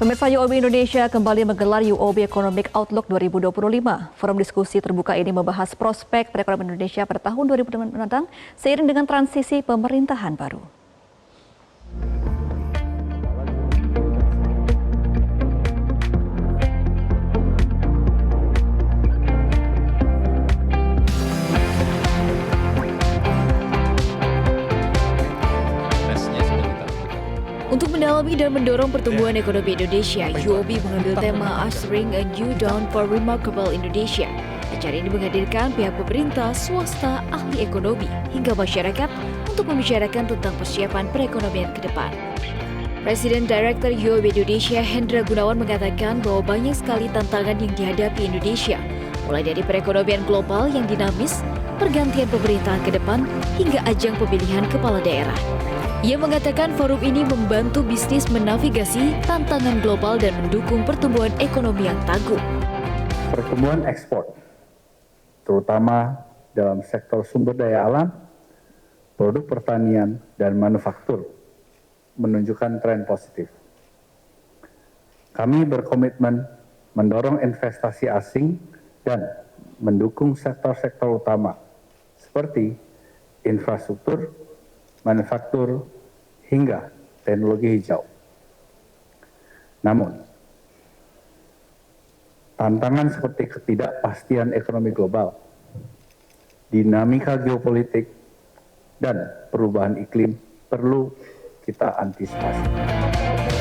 Pemirsa, UOB Indonesia kembali menggelar UOB Economic Outlook 2025. Forum diskusi terbuka ini membahas prospek perekonomian Indonesia pada tahun 2020 mendatang seiring dengan transisi pemerintahan baru. Untuk mendalami dan mendorong pertumbuhan ekonomi Indonesia, UOB mengambil tema Ushering a New Dawn for Remarkable Indonesia. Acara ini menghadirkan pihak pemerintah, swasta, ahli ekonomi, hingga masyarakat untuk membicarakan tentang persiapan perekonomian ke depan. Presiden Direktur UOB Indonesia Hendra Gunawan mengatakan bahwa banyak sekali tantangan yang dihadapi Indonesia, mulai dari perekonomian global yang dinamis, pergantian pemerintahan ke depan, hingga ajang pemilihan kepala daerah. Ia mengatakan forum ini membantu bisnis menavigasi tantangan global dan mendukung pertumbuhan ekonomi yang tangguh. Pertumbuhan ekspor, terutama dalam sektor sumber daya alam, produk pertanian, dan manufaktur, menunjukkan tren positif. Kami berkomitmen mendorong investasi asing dan mendukung sektor-sektor utama seperti infrastruktur, manufaktur, hingga teknologi hijau. Namun, tantangan seperti ketidakpastian ekonomi global, dinamika geopolitik, dan perubahan iklim perlu kita antisipasi.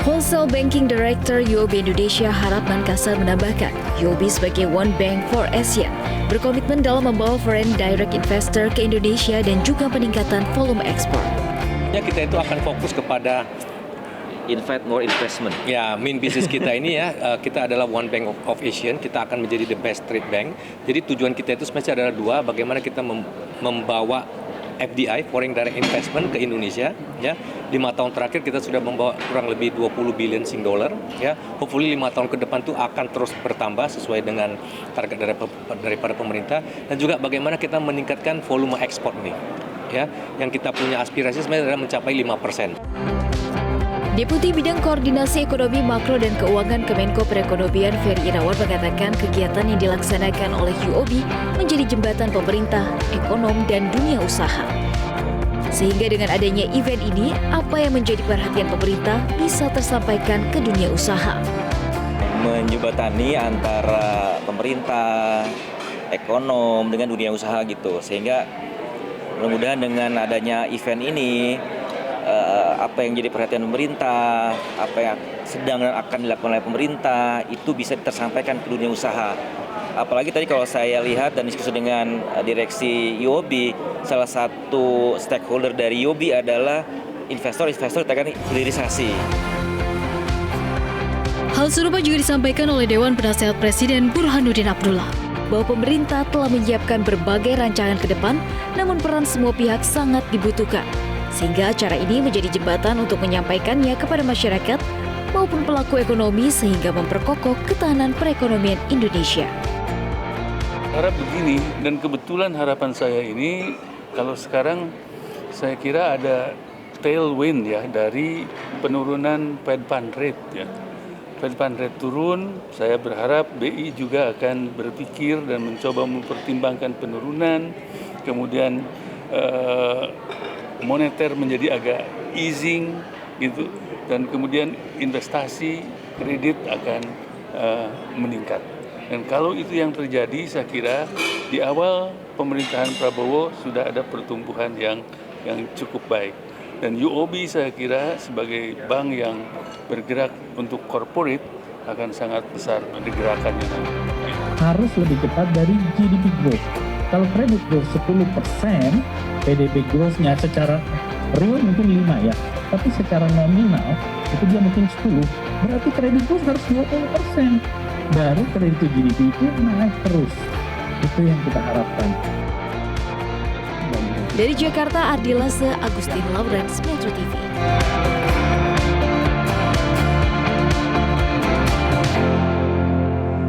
Wholesale Banking Director UOB Indonesia Harapman Kasar menambahkan, UOB sebagai One Bank for Asia berkomitmen dalam membawa foreign direct investor ke Indonesia dan juga peningkatan volume ekspor. Kita itu akan fokus kepada invite more investment. Ya, main business kita ini kita adalah One Bank of Asia, kita akan menjadi the best trade bank. Jadi tujuan kita itu sebenarnya adalah dua, bagaimana kita membawa FDI, foreign direct investment ke Indonesia. Ya, 5 tahun terakhir kita sudah membawa kurang lebih 20 billion Sing dollar. Ya, hopefully 5 tahun ke depan itu akan terus bertambah sesuai dengan target daripada pemerintah. Dan juga bagaimana kita meningkatkan volume ekspor nih. Ya, yang kita punya aspirasi sebenarnya adalah mencapai 5%. Deputi Bidang Koordinasi Ekonomi Makro dan Keuangan Kemenko Perekonomian Ferry Irawan mengatakan kegiatan yang dilaksanakan oleh UOB menjadi jembatan pemerintah, ekonom, dan dunia usaha. Sehingga dengan adanya event ini, apa yang menjadi perhatian pemerintah bisa tersampaikan ke dunia usaha. Menjembatani antara pemerintah, ekonom dengan dunia usaha gitu, sehingga mudah-mudahan dengan adanya event ini, apa yang jadi perhatian pemerintah, apa yang sedang dan akan dilakukan oleh pemerintah, itu bisa tersampaikan ke dunia usaha. Apalagi tadi kalau saya lihat dan diskusi dengan direksi UOB, salah satu stakeholder dari UOB adalah investor-investor terkait hilirisasi. Hal serupa juga disampaikan oleh Dewan Penasehat Presiden Burhanuddin Abdullah, bahwa pemerintah telah menyiapkan berbagai rancangan ke depan, namun peran semua pihak sangat dibutuhkan. Sehingga acara ini menjadi jembatan untuk menyampaikannya kepada masyarakat maupun pelaku ekonomi sehingga memperkokoh ketahanan perekonomian Indonesia. Harap begini, dan kebetulan harapan saya ini, kalau sekarang saya kira ada tailwind ya dari penurunan Fed Fund Rate ya. Fed Fund Rate turun, saya berharap BI juga akan berpikir dan mencoba mempertimbangkan penurunan, kemudian moneter menjadi agak easing gitu, dan kemudian investasi kredit akan meningkat. Dan kalau itu yang terjadi, saya kira di awal pemerintahan Prabowo sudah ada pertumbuhan yang cukup baik. Dan UOB saya kira sebagai bank yang bergerak untuk corporate akan sangat besar digerakannya nanti. Harus lebih cepat dari GDP growth. Kalau kredit growth 10%, PDB growth-nya secara real mungkin 5 ya, tapi secara nominal itu dia mungkin 10. Berarti kredit growth harus 20%. Baru kredit to GDP itu naik terus. Itu yang kita harapkan. Dari Jakarta, Ardila Agustin Lawrence, Metro TV.